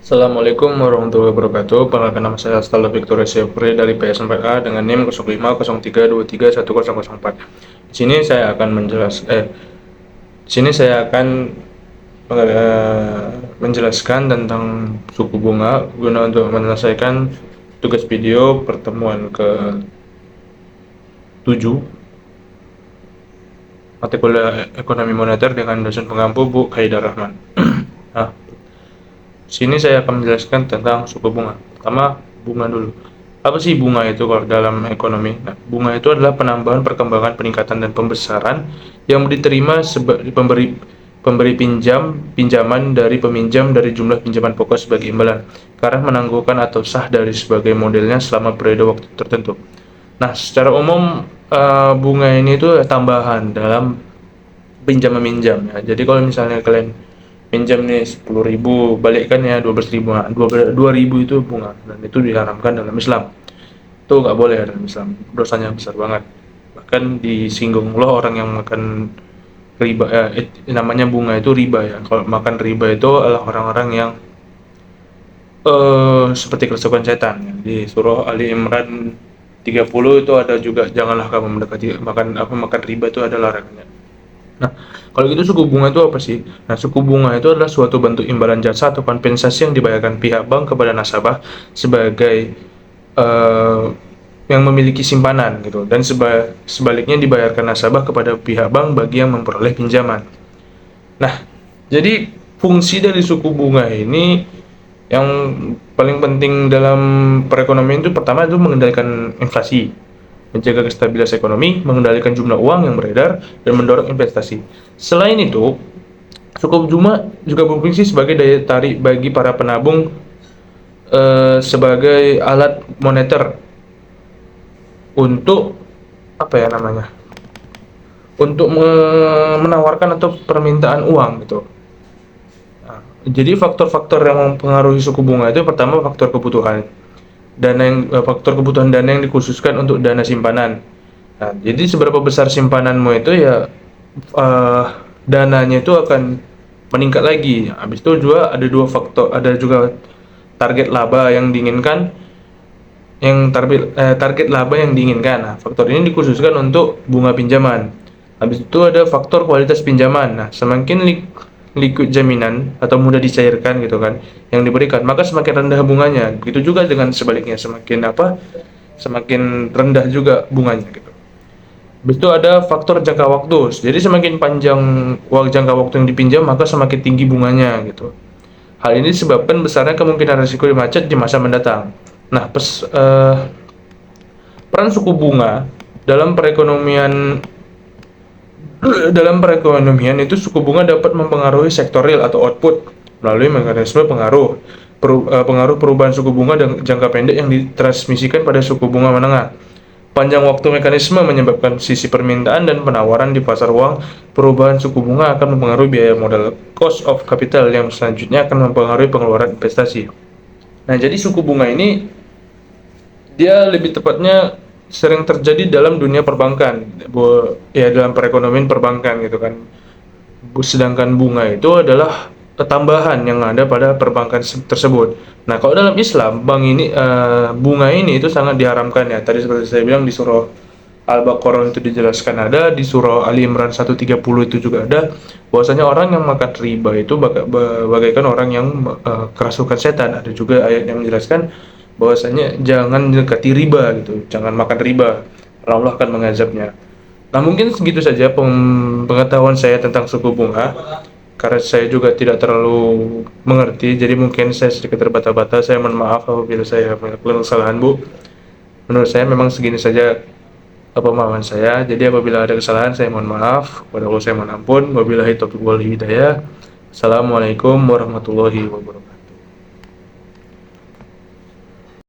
Assalamualaikum warahmatullahi wabarakatuh. Perkenalkan, nama saya Astalla Victoria Syafri dari PS4A dengan NIM 0503231004. Di sini saya akan menjelaskan tentang suku bunga guna untuk menyelesaikan tugas video pertemuan ke-7 mata kuliah Ekonomi Moneter dengan dosen pengampu Bu Haidar Rahman. Nah, sini saya akan menjelaskan tentang suku bunga. Pertama, bunga dulu. Apa sih bunga itu kalau dalam ekonomi? Nah, bunga itu adalah penambahan, perkembangan, peningkatan, dan pembesaran yang diterima sebagai pemberi pinjaman dari peminjam dari jumlah pinjaman pokok sebagai imbalan karena menangguhkan atau sah dari sebagai modelnya selama periode waktu tertentu. Nah, secara umum bunga ini itu tambahan dalam pinjam meminjam ya. Jadi kalau misalnya kalian pinjam nih 10.000, balikkan ya 12.000. Nah, 2.000 itu bunga dan itu diharamkan dalam Islam. Itu nggak boleh dalam Islam. Dosanya besar banget. Bahkan disinggung loh orang yang makan riba ya, namanya bunga itu riba ya. Kalau makan riba itu adalah orang-orang yang seperti kerasukan setan ya. Di surah Ali Imran 30 itu ada juga, janganlah kamu mendekati makan riba, itu ada larangannya. Nah, kalau gitu suku bunga itu apa sih? Nah, suku bunga itu adalah suatu bentuk imbalan jasa atau kompensasi yang dibayarkan pihak bank kepada nasabah sebagai yang memiliki simpanan gitu, dan sebaliknya dibayarkan nasabah kepada pihak bank bagi yang memperoleh pinjaman. Nah, jadi fungsi dari suku bunga ini yang paling penting dalam perekonomian itu pertama itu mengendalikan inflasi, menjaga stabilitas ekonomi, mengendalikan jumlah uang yang beredar, dan mendorong investasi. Selain itu, suku bunga juga berfungsi sebagai daya tarik bagi para penabung sebagai alat moneter untuk untuk menawarkan atau permintaan uang gitu. Nah, jadi faktor-faktor yang mempengaruhi suku bunga itu pertama faktor kebutuhan faktor kebutuhan dana yang dikhususkan untuk dana simpanan. Nah, jadi seberapa besar simpananmu itu ya dananya itu akan meningkat lagi. Habis itu juga ada dua faktor, ada juga target laba yang diinginkan, target laba yang diinginkan. Nah, faktor ini dikhususkan untuk bunga pinjaman. Habis itu ada faktor kualitas pinjaman. Nah, semakin liquid jaminan atau mudah dicairkan gitu kan yang diberikan, maka semakin rendah bunganya. Begitu juga dengan sebaliknya, semakin rendah juga bunganya gitu. Habis itu ada faktor jangka waktu. Jadi semakin panjang jangka waktu yang dipinjam, maka semakin tinggi bunganya gitu. Hal ini disebabkan besarnya kemungkinan risiko macet di masa mendatang. Nah, peran suku bunga dalam perekonomian itu suku bunga dapat mempengaruhi sektor real atau output melalui mekanisme pengaruh perubahan suku bunga dan jangka pendek yang ditransmisikan pada suku bunga menengah. Panjang waktu mekanisme menyebabkan sisi permintaan dan penawaran di pasar uang. Perubahan suku bunga akan mempengaruhi biaya modal, cost of capital, yang selanjutnya akan mempengaruhi pengeluaran investasi. Nah, jadi suku bunga ini dia lebih tepatnya sering terjadi dalam dunia perbankan, ya dalam perekonomian perbankan gitu kan. Sedangkan bunga itu adalah tambahan yang ada pada perbankan tersebut. Nah, kalau dalam Islam, bunga ini itu sangat diharamkan ya. Tadi seperti saya bilang di surah Al-Baqarah itu dijelaskan ada, di surah Ali Imran 130 itu juga ada, bahwasanya orang yang makan riba itu bagaikan orang yang kerasukan setan. Ada juga ayat yang menjelaskan bahwasanya jangan mendekati riba gitu, jangan makan riba, Allah akan mengazabnya. Nah, mungkin segitu saja pengetahuan saya tentang suku bunga, karena saya juga tidak terlalu mengerti, jadi mungkin saya sedikit terbata-bata. Saya mohon maaf apabila saya melakukan kesalahan, Bu. Menurut saya memang segini saja pemahaman saya, jadi apabila ada kesalahan saya mohon maaf, kepada Allah saya mohon ampun. Wabillahi taufiq wal hidayah. Assalamualaikum warahmatullahi wabarakatuh.